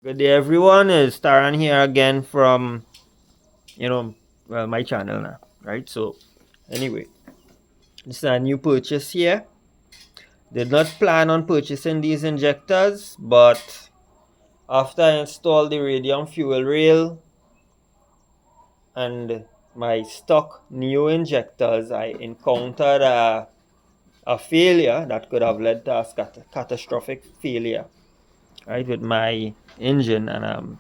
Good day, everyone. It's Taran here again from, my channel now, right? So, anyway, this is a new purchase here. Did not plan on purchasing these injectors, but after I installed the radium fuel rail and my stock new injectors, I encountered a failure that could have led to a catastrophic failure, right, with my engine. And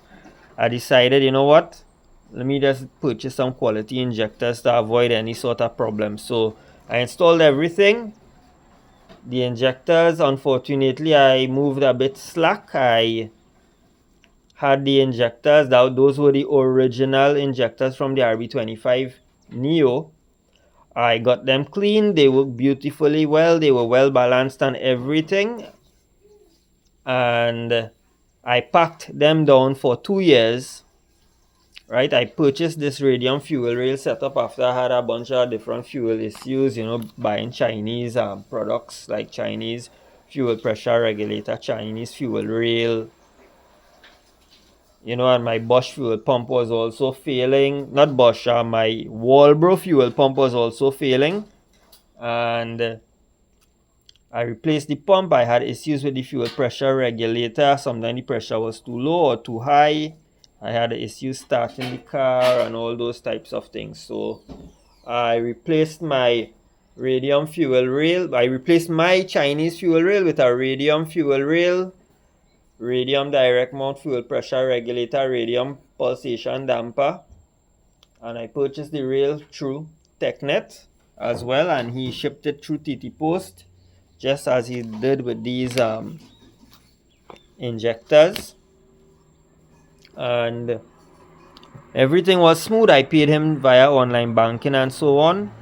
I decided, you know what? Let me just purchase some quality injectors to avoid any sort of problem. So I installed everything. The injectors, unfortunately, I moved a bit slack. I had the injectors, those were the original injectors from the RB25 Neo. I got them clean. They worked beautifully well. They were well balanced and everything. And I packed them down for 2 years. Right, I purchased this radium fuel rail setup after I had a bunch of different fuel issues, buying Chinese products like Chinese fuel pressure regulator, Chinese fuel rail, and my Bosch fuel pump was also failing. Not Bosch, my Walbro fuel pump was also failing. And I replaced the pump. I had issues with the fuel pressure regulator. Sometimes the pressure was too low or too high. I had issues starting the car and all those types of things. So I replaced my radium fuel rail. I replaced my Chinese fuel rail with a radium fuel rail, radium direct mount fuel pressure regulator, radium pulsation damper. And I purchased the rail through Teknet as well, and he shipped it through TT Post, just as he did with these injectors. And everything was smooth. I paid him via online banking and so on.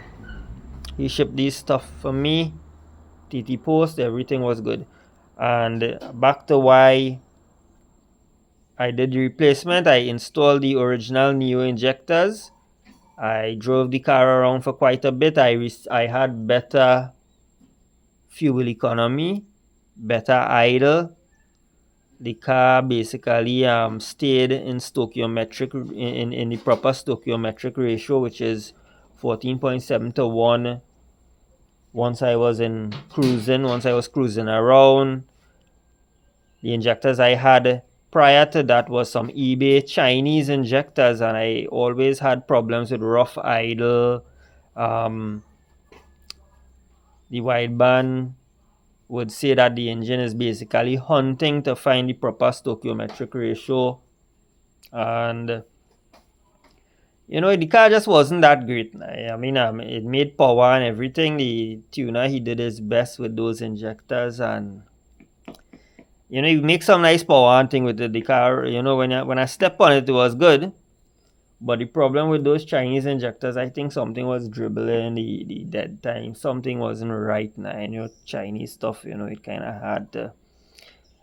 He shipped these stuff for me, TT Post. Everything was good. And back to why I did the replacement. I installed the original Neo injectors. I drove the car around for quite a bit. I had better fuel economy, better idle. The car basically stayed in stoichiometric in the proper stoichiometric ratio, which is 14.7 to 1. Once I was cruising around. The injectors I had prior to that was some eBay Chinese injectors, and I always had problems with rough idle. um, the wideband would say that the engine is basically hunting to find the proper stoichiometric ratio. And the car just wasn't that great. I mean, it made power and everything. The tuner, he did his best with those injectors, and you make some nice power and thing with the car. When I step on it, it was good. But the problem with those Chinese injectors, I think something was dribbling the dead time. Something wasn't right now. Chinese stuff, it kind of had to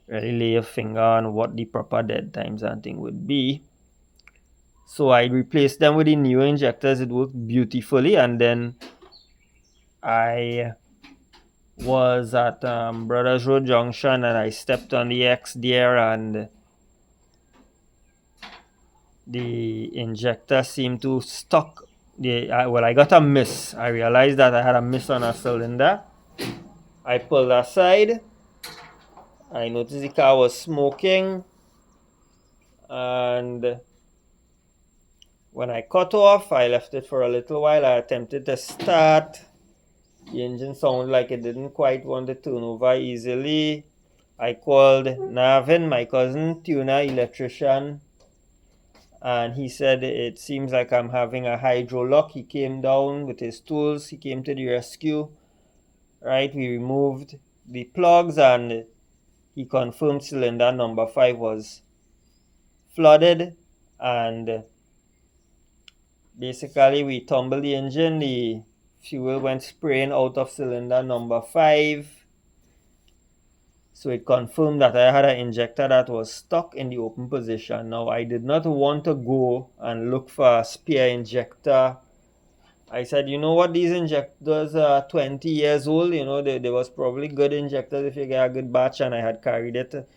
really lay a finger on what the proper dead times and thing would be. So I replaced them with the new injectors. It worked beautifully. And then I was at Brothers Road Junction, and I stepped on the X there, and the injector seemed to stuck. I got a miss. I realized that I had a miss on a cylinder. I pulled aside. I noticed the car was smoking, and when I cut off, I left it for a little while. I attempted to start. The engine sounded like it didn't quite want to turn over easily. I called Navin, my cousin, tuner electrician, and he said it seems like I'm having a hydro lock. He came down with his tools. He came to the rescue. Right, we removed the plugs, and he confirmed cylinder number 5 was flooded, and basically we tumbled the engine. The fuel went spraying out of cylinder number 5. So it confirmed that I had an injector that was stuck in the open position. Now, I did not want to go and look for a spare injector. I said, you know what, these injectors are 20 years old. There was probably good injectors if you get a good batch, and I had carried it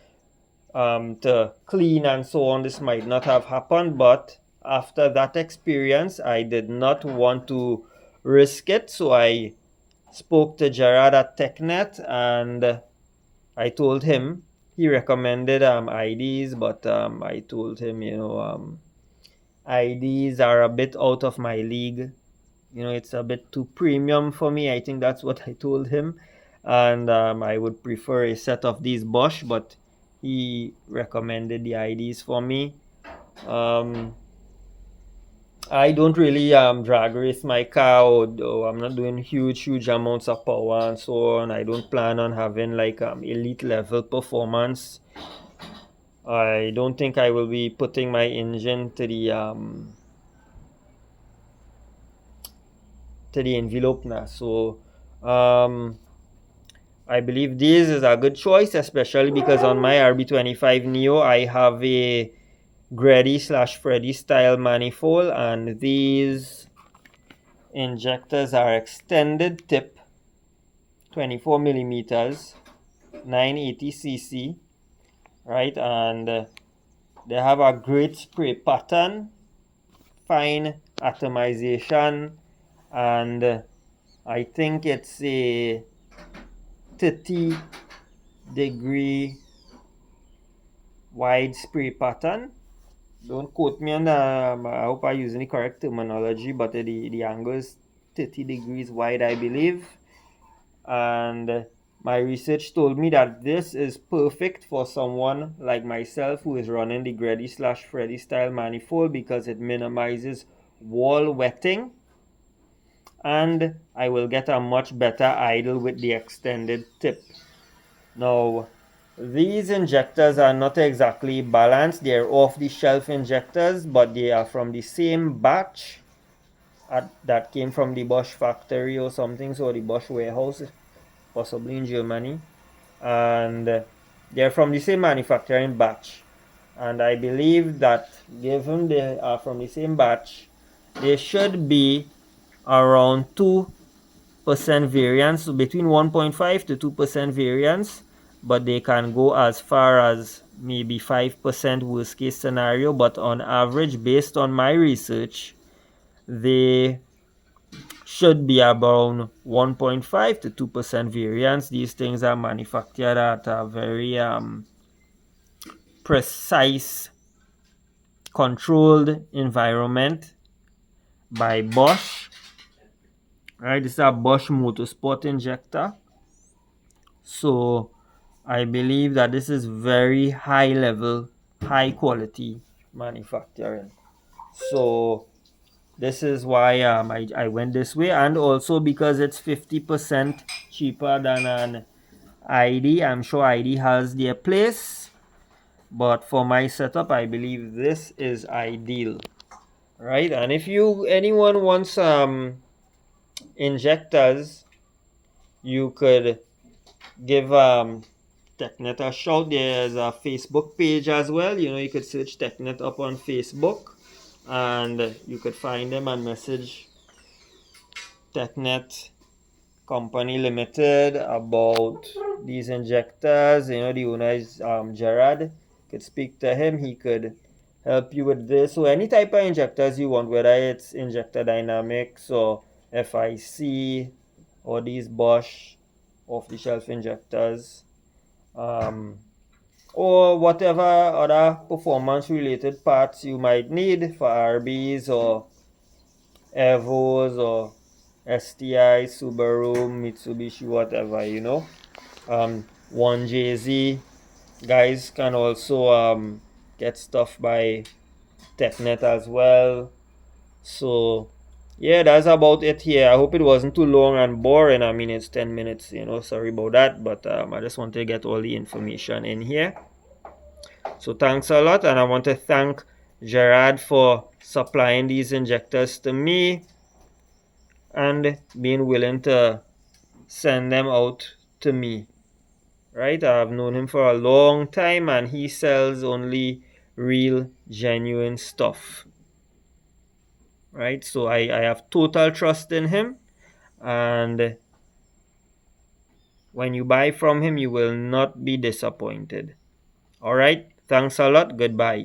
to clean and so on, this might not have happened. But after that experience, I did not want to risk it. So I spoke to Gerard at Teknet, and I told him. He recommended IDs, but I told him, IDs are a bit out of my league. It's a bit too premium for me. I think that's what I told him. And I would prefer a set of these Bosch, but he recommended the IDs for me. Um, I don't really drag race my car, or I'm not doing huge amounts of power and so on. I don't plan on having like elite level performance. I don't think I will be putting my engine to the envelope now. So I believe this is a good choice, especially because on my RB25 Neo I have a Greddy/Freddy style manifold, and these injectors are extended tip, 24 millimeters, 980 cc, right? And they have a great spray pattern, fine atomization, and I think it's a 30-degree wide spray pattern. Don't quote me on that. I hope I'm using the correct terminology, but the angle is 30 degrees wide, I believe. And my research told me that this is perfect for someone like myself who is running the Greddy/Freddy style manifold, because it minimizes wall wetting, and I will get a much better idle with the extended tip. Now, these injectors are not exactly balanced. They're off-the-shelf injectors, but they are from the same batch that came from the Bosch factory or something, so the Bosch warehouse, possibly in Germany. And they're from the same manufacturing batch. And I believe that given they are from the same batch, they should be around 2% variance, so between 1.5 to 2% variance, but they can go as far as maybe 5% worst case scenario. But on average, based on my research, they should be around 1.5 to 2% variance. These things are manufactured at a very precise, controlled environment by Bosch. Right, this is a Bosch Motorsport injector. So I believe that this is very high level, high quality manufacturing. So this is why I went this way, and also because it's 50% cheaper than an ID. I'm sure ID has their place, but for my setup, I believe this is ideal, right? And if anyone wants injectors, you could give Teknet a shout. There's a Facebook page as well. You could search Teknet up on Facebook, and you could find them and message Teknet Company Limited about these injectors. The owner is Gerard. You could speak to him. He could help you with this. So any type of injectors you want, whether it's Injector Dynamics or FIC or these Bosch off-the-shelf injectors, or whatever other performance related parts you might need for RBs or Evos or STI, Subaru, Mitsubishi, whatever, 1JZ guys can also get stuff by Teknet as well. So yeah, that's about it here. I hope it wasn't too long and boring. I mean, it's 10 minutes, sorry about that, but I just want to get all the information in here. So thanks a lot, and I want to thank Gerard for supplying these injectors to me and being willing to send them out to me. Right, I've known him for a long time, and he sells only real, genuine stuff. Right, so I have total trust in him, and when you buy from him, you will not be disappointed. All right. Thanks a lot. Goodbye.